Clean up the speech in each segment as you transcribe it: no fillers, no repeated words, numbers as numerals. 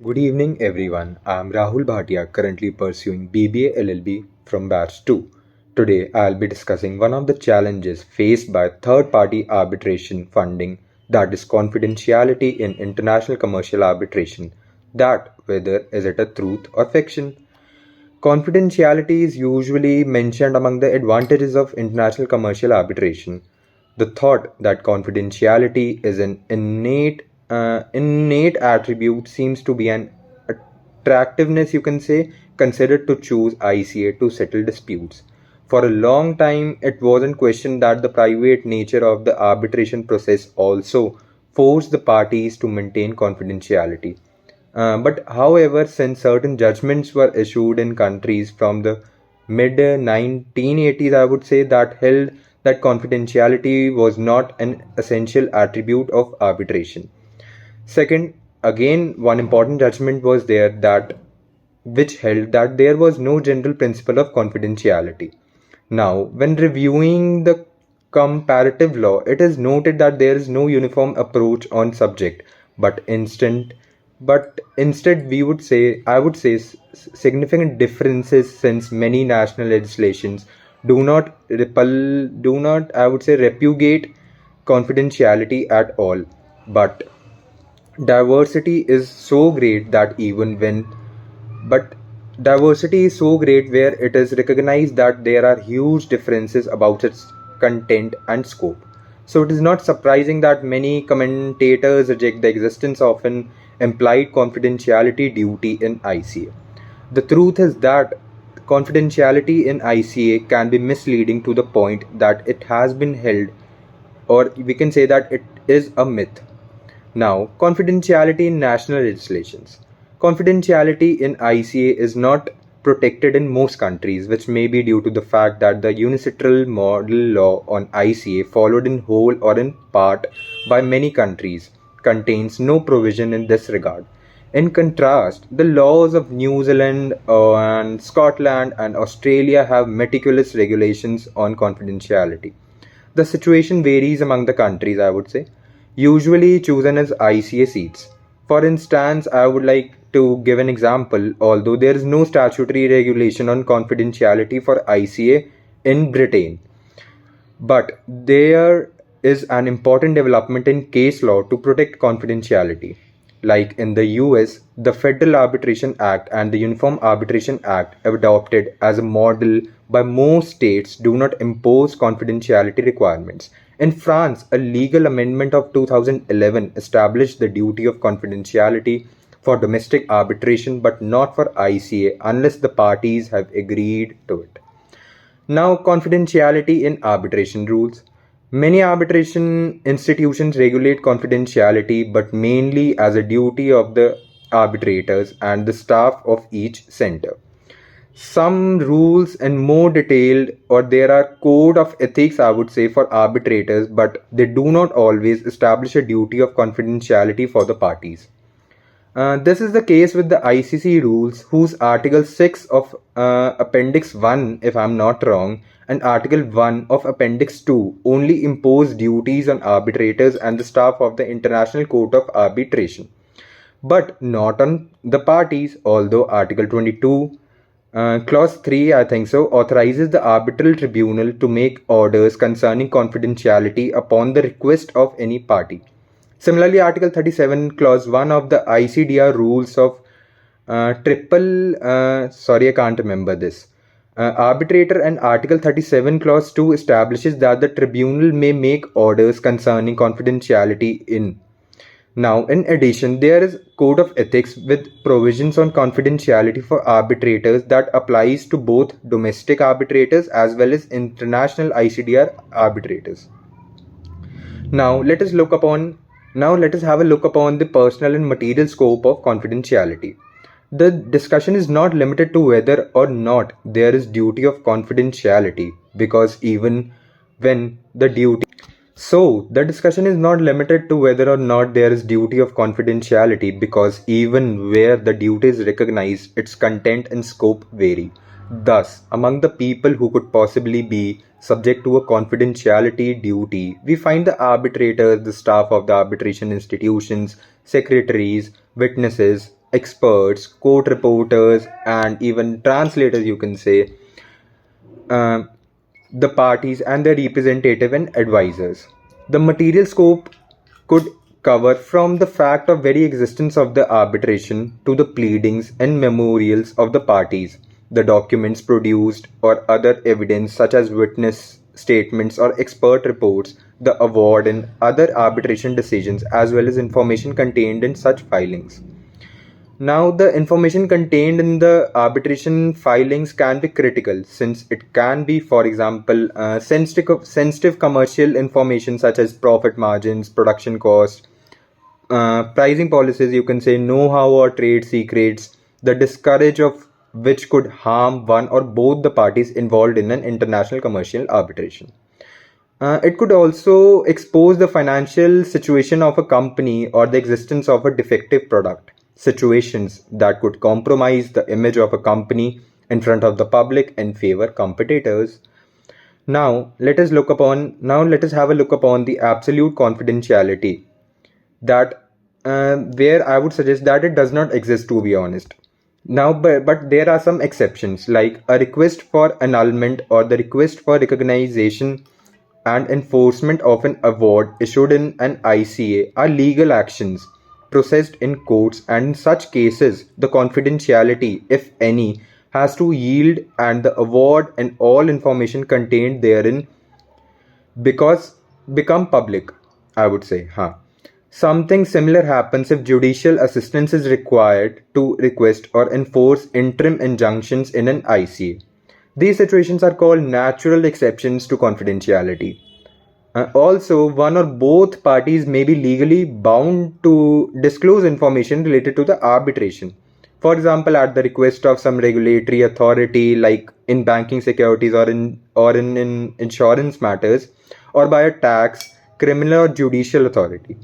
Good evening, everyone. I'm Rahul Bhatia, currently pursuing BBA LLB from Batch 2. Today, I'll be discussing one of the challenges faced by third party arbitration funding, that is, confidentiality in international commercial arbitration. That, whether is it a truth or fiction? Confidentiality is usually mentioned among the advantages of international commercial arbitration. The thought that confidentiality is an innate attribute seems to be an attractiveness, you can say, considered to choose ICA to settle disputes. For a long time, it wasn't questioned that the private nature of the arbitration process also forced the parties to maintain confidentiality. But however, since certain judgments were issued in countries from the mid 1980s, I would say, that held that confidentiality was not an essential attribute of arbitration. Second, again, one important judgment was there that which held that there was no general principle of confidentiality. Now, when reviewing the comparative law, it is noted that there is no uniform approach on subject, but instead we would say I would say significant differences, since many national legislations do not I would say repudiate confidentiality at all, but diversity is so great that even when but diversity is so great where it is recognized that there are huge differences about its content and scope. So it is not surprising that many commentators reject the existence of an implied confidentiality duty in ICA. The truth is that confidentiality in ICA can be misleading to the point that it has been held, or we can say that it is a myth. Now, confidentiality in national legislations. Confidentiality in ICA is not protected in most countries, which may be due to the fact that the unilateral model law on ICA, followed in whole or in part by many countries, contains no provision in this regard. In contrast, the laws of New Zealand and Scotland and Australia have meticulous regulations on confidentiality. The situation varies among the countries, I would say, usually chosen as ICA seats. For instance, I would like to give an example. Although there is no statutory regulation on confidentiality for ICA in Britain, but there is an important development in case law to protect confidentiality. Like in the US, the Federal Arbitration Act and the Uniform Arbitration Act, adopted as a model by most states, do not impose confidentiality requirements. In France, a legal amendment of 2011 established the duty of confidentiality for domestic arbitration but not for ICA unless the parties have agreed to it. Now, confidentiality in arbitration rules. Many arbitration institutions regulate confidentiality, but mainly as a duty of the arbitrators and the staff of each center. Some rules and more detailed, or there are code of ethics, I would say, for arbitrators, but they do not always establish a duty of confidentiality for the parties. This is the case with the ICC rules, whose Article 6 of Appendix 1, if I'm not wrong, and Article 1 of Appendix 2 only impose duties on arbitrators and the staff of the International Court of Arbitration, but not on the parties, although Article 22, Clause 3, I think so, authorizes the arbitral tribunal to make orders concerning confidentiality upon the request of any party. Similarly, Article 37, Clause 1 of the ICDR rules of sorry, I can't remember this. Arbitrator, and Article 37, Clause 2 establishes that the tribunal may make orders concerning confidentiality in. Now, in addition, there is Code of Ethics with provisions on confidentiality for arbitrators that applies to both domestic arbitrators as well as international ICDR arbitrators. Now let us have a look upon the personal and material scope of confidentiality. The discussion is not limited to whether or not there is duty of confidentiality, because even when the duty so the discussion is not limited to whether or not there is duty of confidentiality, because even where the duty is recognized, its content and scope vary. Thus, among the people who could possibly be subject to a confidentiality duty, we find the arbitrators, the staff of the arbitration institutions, secretaries, witnesses, experts, court reporters, and even translators, you can say, uh, the parties and their representative and advisors. The material scope could cover from the fact of very existence of the arbitration to the pleadings and memorials of the parties, the documents produced or other evidence such as witness statements or expert reports, the award and other arbitration decisions, as well as information contained in such filings. Now, the information contained in the arbitration filings can be critical since it can be, for example, sensitive commercial information such as profit margins, production costs, pricing policies, you can say know-how or trade secrets, the discourage of which could harm one or both the parties involved in an international commercial arbitration. It could also expose the financial situation of a company or the existence of a defective product, situations that could compromise the image of a company in front of the public and favor competitors. Now let us have a look upon the absolute confidentiality that where I would suggest that it does not exist, to be honest. Now, but there are some exceptions like a request for annulment or the request for recognition and enforcement of an award issued in an ICA are legal actions processed in courts, and in such cases, the confidentiality, if any, has to yield and the award and all information contained therein because become public, I would say. Something similar happens if judicial assistance is required to request or enforce interim injunctions in an ICA. These situations are called natural exceptions to confidentiality. Also, one or both parties may be legally bound to disclose information related to the arbitration. For example, at the request of some regulatory authority, like in banking securities or in insurance matters, or by a tax, criminal or judicial authority.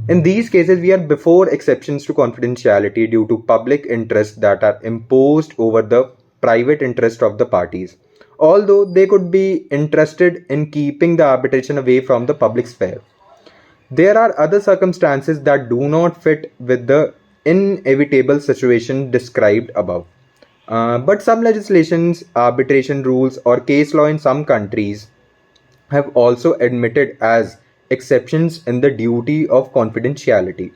In these cases, we are before exceptions to confidentiality due to public interests that are imposed over the private interest of the parties, although they could be interested in keeping the arbitration away from the public sphere. There are other circumstances that do not fit with the inevitable situation described above. But some legislations, arbitration rules, or case law in some countries have also admitted as exceptions in the duty of confidentiality.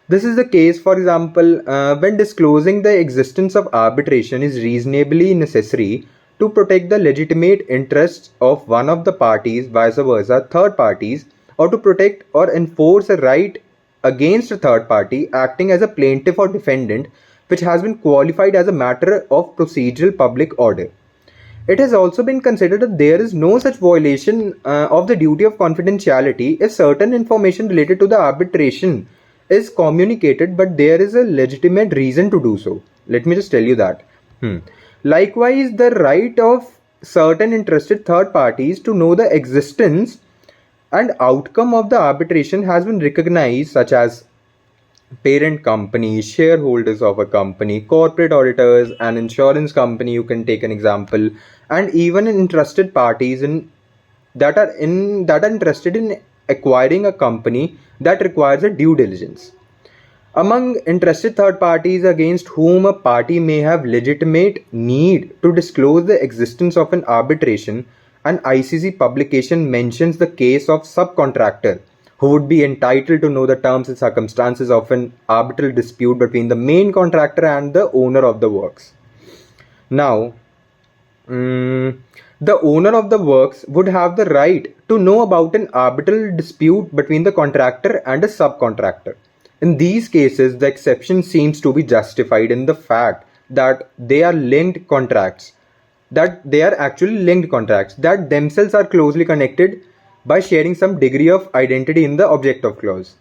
This is the case, for example, when disclosing the existence of arbitration is reasonably necessary to protect the legitimate interests of one of the parties, vice versa, third parties, or to protect or enforce a right against a third party acting as a plaintiff or defendant, which has been qualified as a matter of procedural public order. It has also been considered that there is no such violation of the duty of confidentiality if certain information related to the arbitration is communicated, but there is a legitimate reason to do so. Let me just tell you that. Likewise, the right of certain interested third parties to know the existence and outcome of the arbitration has been recognized, such as parent companies, shareholders of a company, corporate auditors, an insurance company, you can take an example, and even interested parties that are interested in acquiring a company that requires a due diligence. Among interested third parties against whom a party may have legitimate need to disclose the existence of an arbitration, an ICC publication mentions the case of subcontractor who would be entitled to know the terms and circumstances of an arbitral dispute between the main contractor and the owner of the works. Now, the owner of the works would have the right to know about an arbitral dispute between the contractor and a subcontractor. In these cases, the exception seems to be justified in the fact that they are linked contracts, that they are actually linked contracts that themselves are closely connected by sharing some degree of identity in the objective clause.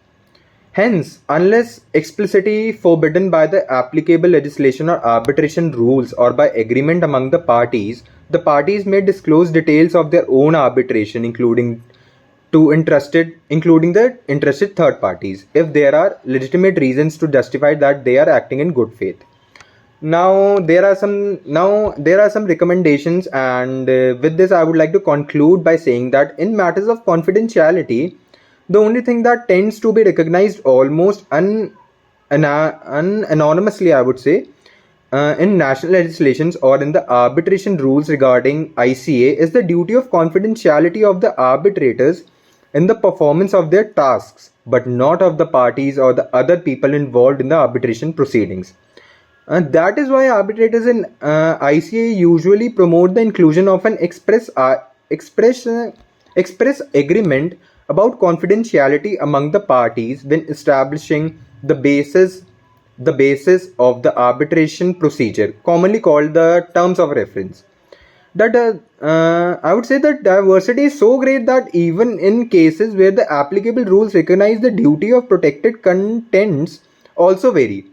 Hence, unless explicitly forbidden by the applicable legislation or arbitration rules or by agreement among the parties may disclose details of their own arbitration, including the interested third parties, if there are legitimate reasons to justify that they are acting in good faith. Now there are some recommendations, and with this I would like to conclude by saying that in matters of confidentiality, the only thing that tends to be recognized almost anonymously, I would say, in national legislations or in the arbitration rules regarding ICA is the duty of confidentiality of the arbitrators in the performance of their tasks, but not of the parties or the other people involved in the arbitration proceedings. And that is why arbitrators in ICA usually promote the inclusion of an express agreement about confidentiality among the parties when establishing the basis of the arbitration procedure, commonly called the terms of reference. That I would say that diversity is so great that even in cases where the applicable rules recognize the duty of protected contents also vary,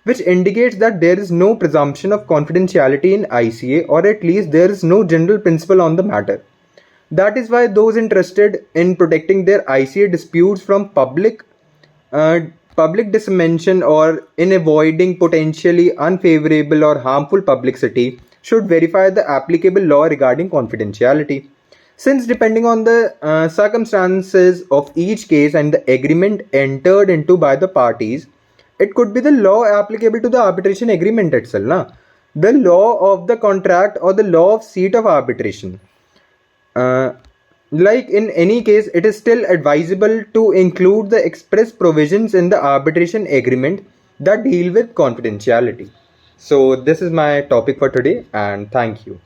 which indicates that there is no presumption of confidentiality in ICA, or at least there is no general principle on the matter. That is why those interested in protecting their ICA disputes from uh, public dissemination or in avoiding potentially unfavorable or harmful publicity should verify the applicable law regarding confidentiality. Since depending on the circumstances of each case and the agreement entered into by the parties, it could be the law applicable to the arbitration agreement itself, na? The law of the contract or the law of seat of arbitration. Uh, like in any case, it is still advisable to include the express provisions in the arbitration agreement that deal with confidentiality. So, this is my topic for today, and thank you.